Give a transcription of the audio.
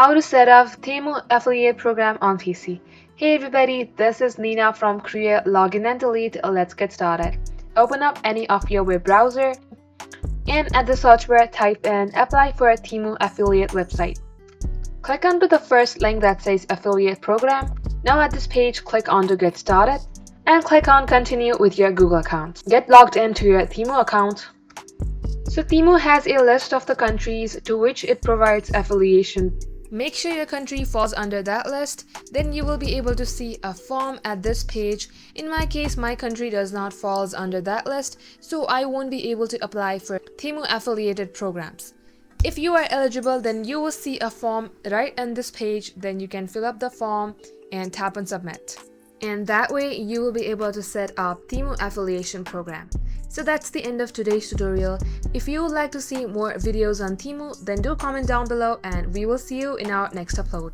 How to set up TEMU affiliate program on PC. Hey everybody, this is Nina from Create Login and Delete. Let's get started. Open up any of your web browser and at the search bar type in apply for a TEMU affiliate website. Click onto the first link that says affiliate program. Now at this page, click on to get started and click on continue with your Google account. Get logged into your TEMU account. So TEMU has a list of the countries to which it provides affiliation. Make sure your country falls under that list, then you will be able to see a form at this page. In my case, my country does not falls under that list, so I won't be able to apply for TEMU affiliated programs. If you are eligible, then you will see a form right on this page, then you can fill up the form and tap on submit. And that way you will be able to set up TEMU affiliation program. So that's the end of today's tutorial. If you would like to see more videos on TEMU, then do comment down below and we will see you in our next upload.